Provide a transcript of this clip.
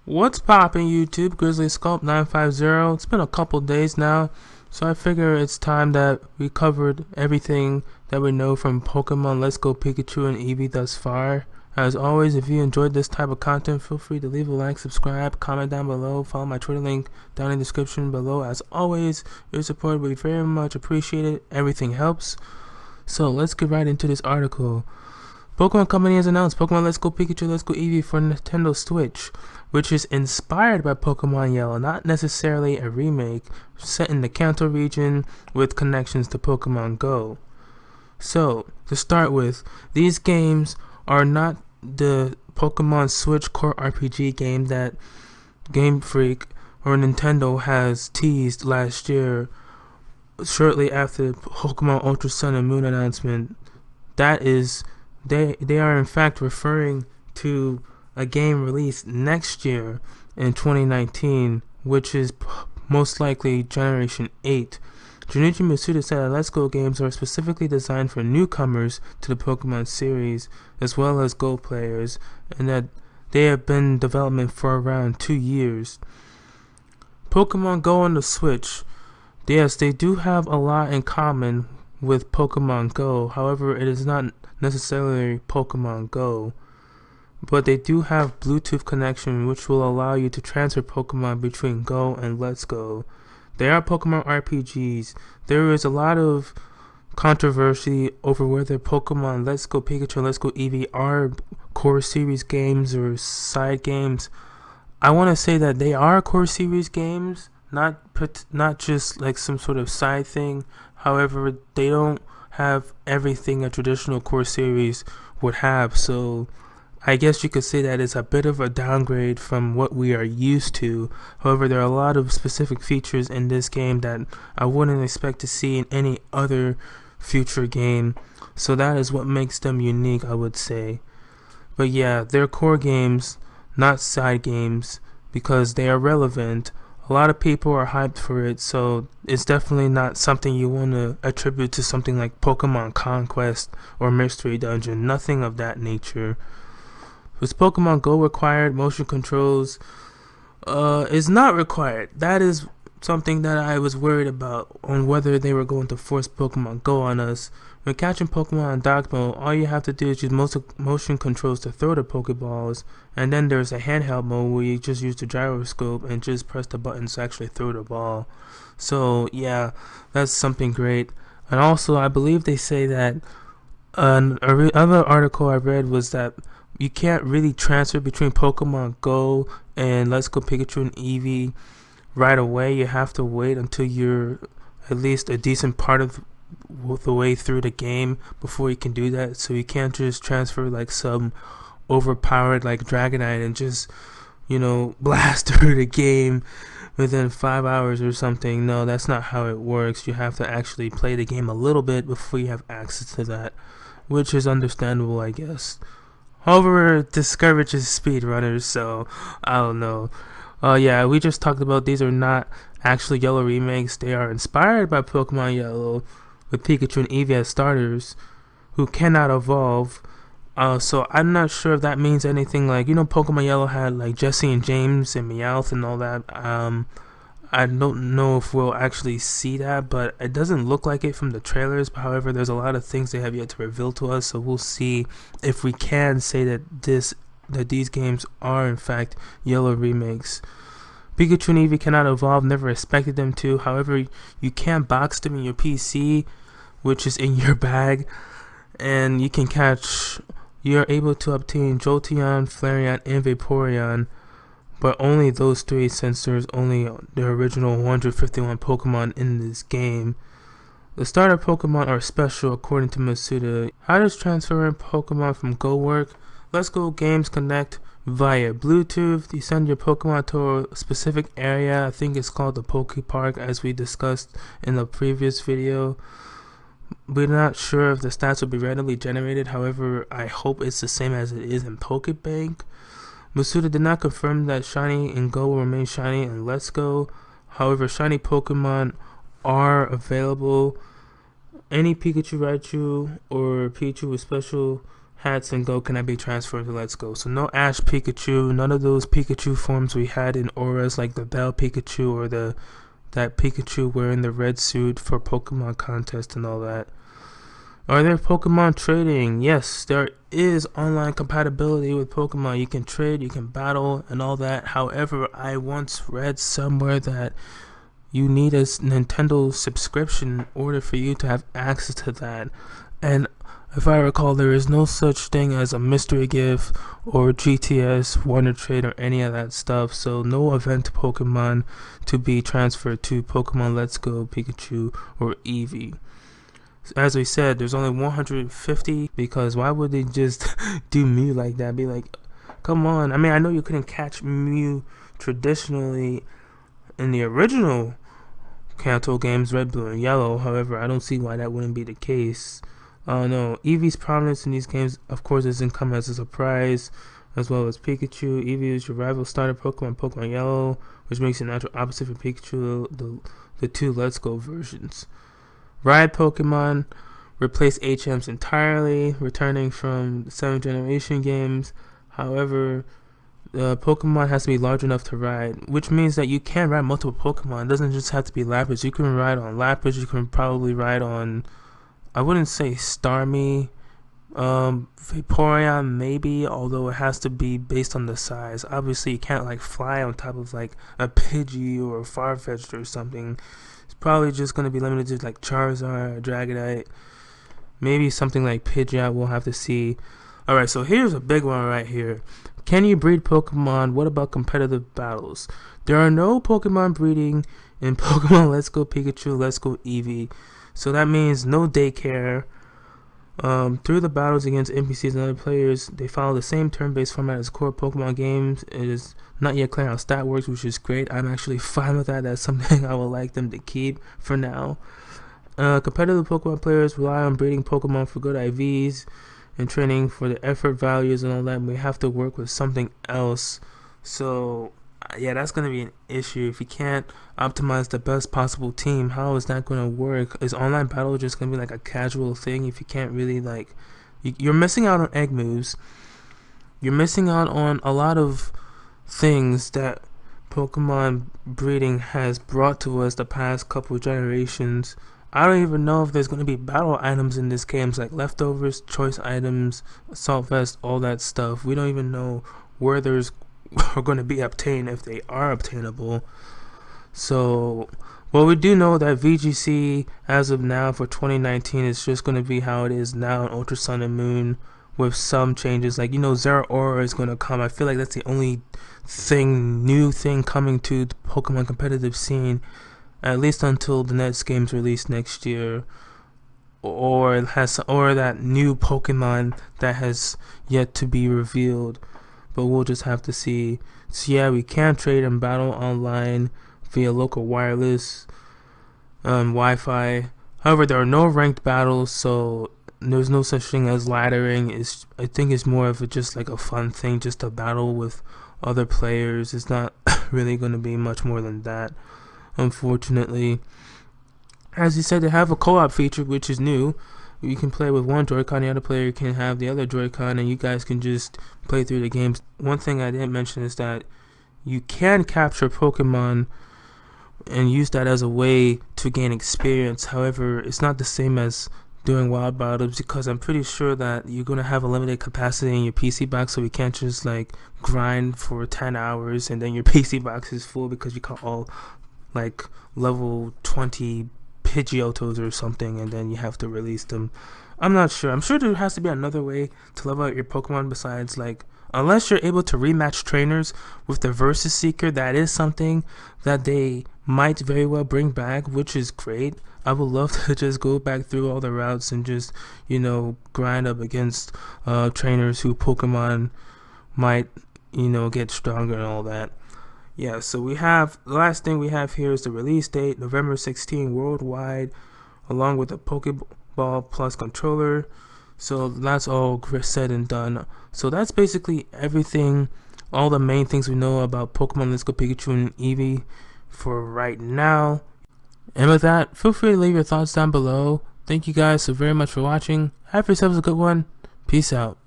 What's poppin' YouTube? Grizzly Sculpt 950. It's been a couple days now, so I figure it's time that we covered everything that we know from Pokemon Let's Go Pikachu and Eevee thus far. As always, if you enjoyed this type of content, feel free to leave a like, subscribe, comment down below, follow my Twitter link down in the description below. As always, your support will be very much appreciated. Everything helps. So let's get right into this article. Pokemon Company has announced Pokemon Let's Go Pikachu, Let's Go Eevee for Nintendo Switch, which is inspired by Pokemon Yellow, not necessarily a remake, set in the Kanto region with connections to Pokemon Go. So, to start with, these games are not the Pokemon Switch core RPG game that Game Freak or Nintendo has teased last year shortly after the Pokemon Ultra Sun and Moon announcement. That is, they are in fact referring to a game released next year in 2019, which is most likely Generation 8. Junichi Masuda said that Let's Go games are specifically designed for newcomers to the Pokemon series, as well as Go players, and that they have been in development for around 2 years. Pokemon Go on the Switch. Yes, they do have a lot in common with Pokemon Go, however, it is not necessarily Pokemon Go. But they do have Bluetooth connection, which will allow you to transfer Pokemon between Go and Let's Go. They are Pokemon RPGs. There is a lot of controversy over whether Pokemon Let's Go Pikachu and Let's Go Eevee are core series games or side games. I want to say that they are core series games, not just like some sort of side thing. However, they don't have everything a traditional core series would have, so I guess you could say that it's a bit of a downgrade from what we are used to. However, there are a lot of specific features in this game that I wouldn't expect to see in any other future game, so that is what makes them unique, I would say. But yeah, they're core games, not side games, because they are relevant. A lot of people are hyped for it, so it's definitely not something you want to attribute to something like Pokemon Conquest or Mystery Dungeon, nothing of that nature. Was Pokemon Go required? Motion controls is not required. That is something that I was worried about, on whether they were going to force Pokemon Go on us. When catching Pokemon in dock mode, all you have to do is use motion controls to throw the Pokeballs, and then there's a handheld mode where you just use the gyroscope and just press the buttons to actually throw the ball. So yeah, that's something great. And also, I believe they say that another article I read was that you can't really transfer between Pokemon Go and Let's Go Pikachu and Eevee right away. You have to wait until you're at least a decent part of the way through the game before you can do that. So you can't just transfer like some overpowered like Dragonite and just, blast through the game within 5 hours or something. No, that's not how it works. You have to actually play the game a little bit before you have access to that, which is understandable, I guess. However, it discourages speedrunners, so I don't know. Yeah, we just talked about these are not actually Yellow remakes. They are inspired by Pokemon Yellow, with Pikachu and Eevee as starters, who cannot evolve. So I'm not sure if that means anything. Like, Pokemon Yellow had like Jesse and James and Meowth and all that. I don't know if we'll actually see that, but it doesn't look like it from the trailers. However, there's a lot of things they have yet to reveal to us, so we'll see if we can say that these games are in fact Yellow remakes. Pikachu and Eevee cannot evolve, never expected them to. However, you can box them in your PC, which is in your bag, and you're able to obtain Jolteon, Flareon, and Vaporeon, but only those three, since there's only the original 151 Pokemon in this game. The starter Pokemon are special according to Masuda. How does transferring Pokemon from Go work? Let's Go games connect via Bluetooth. You send your Pokemon to a specific area. I think it's called the Poke Park, as we discussed in the previous video. We're not sure if the stats will be randomly generated. However, I hope it's the same as it is in Pokebank. Masuda did not confirm that Shiny and Go will remain Shiny and Let's Go. However, Shiny Pokemon are available. Any Pikachu, Raichu, or Pichu with special hats and Go cannot be transferred to Let's Go. So no Ash Pikachu, none of those Pikachu forms we had in auras like the Bell Pikachu or that Pikachu wearing the red suit for Pokemon contest and all that. Are there Pokemon trading? Yes, there is online compatibility with Pokemon. You can trade, you can battle, and all that. However, I once read somewhere that you need a Nintendo subscription in order for you to have access to that. And if I recall, there is no such thing as a mystery gift or GTS, Wonder Trade, or any of that stuff. So no event Pokemon to be transferred to Pokemon Let's Go, Pikachu, or Eevee. As we said, there's only 150 because why would they just do Mew like that? Be like, come on. I mean, I know you couldn't catch Mew traditionally in the original Kanto games, Red, Blue, and Yellow. However, I don't see why that wouldn't be the case. No, Eevee's prominence in these games, of course, doesn't come as a surprise, as well as Pikachu. Eevee is your rival starter Pokemon, Pokemon Yellow, which makes it natural opposite for Pikachu, the two Let's Go versions. Ride Pokemon replace HMs entirely, returning from the 7th generation games. However, the Pokemon has to be large enough to ride, which means that you can ride multiple Pokemon. It doesn't just have to be Lapras. You can ride on Lapras, you can probably ride on, I wouldn't say Starmie, Vaporeon maybe, although it has to be based on the size. Obviously, you can't like fly on top of like a Pidgey or a Farfetch'd or something. It's probably just going to be limited to like Charizard, Dragonite, maybe something like Pidgeot. We'll have to see. Alright, so here's a big one right here. Can you breed Pokemon? What about competitive battles? There are no Pokemon breeding in Pokemon Let's Go Pikachu, Let's Go Eevee. So that means no daycare. Through the battles against NPCs and other players, they follow the same turn-based format as core Pokemon games. It is not yet clear how stat works, which is great. I'm actually fine with that. That's something I would like them to keep for now. Competitive Pokemon players rely on breeding Pokemon for good IVs and training for the effort values and all that. And we have to work with something else. So yeah, that's going to be an issue. If you can't optimize the best possible team, how is that going to work? Is online battle just going to be like a casual thing if you can't really like... You're missing out on egg moves. You're missing out on a lot of things that Pokemon breeding has brought to us the past couple generations. I don't even know if there's going to be battle items in this game, like leftovers, choice items, assault vest, all that stuff. We don't even know where there's are going to be obtained, if they are obtainable. So, well, we do know that VGC as of now for 2019 is just going to be how it is now in Ultra Sun and Moon, with some changes. Like, you know, Zeraora is going to come. I feel like that's the only new thing coming to the Pokemon competitive scene, at least until the next game's released next year, or that new Pokemon that has yet to be revealed. But we'll just have to see. So yeah, we can trade and battle online via local wireless Wi-Fi. However, there are no ranked battles, so there's no such thing as laddering. I think it's more of just like a fun thing, just to battle with other players. It's not really going to be much more than that, unfortunately. As you said, they have a co-op feature, which is new. You can play with one Joy-Con, the other player can have the other Joy-Con, and you guys can just play through the games. One thing I didn't mention is that you can capture Pokemon and use that as a way to gain experience. However, it's not the same as doing wild battles, because I'm pretty sure that you're going to have a limited capacity in your PC box, so we can't just like grind for 10 hours and then your PC box is full because you got all like level 20 Pidgeotos or something, and then you have to release them. I'm not sure. I'm sure there has to be another way to level out your Pokemon besides, like, unless you're able to rematch trainers with the Versus Seeker. That is something that they might very well bring back, which is great. I would love to just go back through all the routes and just, you know, grind up against trainers who Pokemon might, you know, get stronger and all that. Yeah, so we have, the last thing we have here is the release date, November 16 worldwide, along with a Pokeball Plus controller. So that's all said and done. So that's basically everything, all the main things we know about Pokemon Let's Go Pikachu and Eevee for right now. And with that, feel free to leave your thoughts down below. Thank you guys so very much for watching. Have yourselves a good one. Peace out.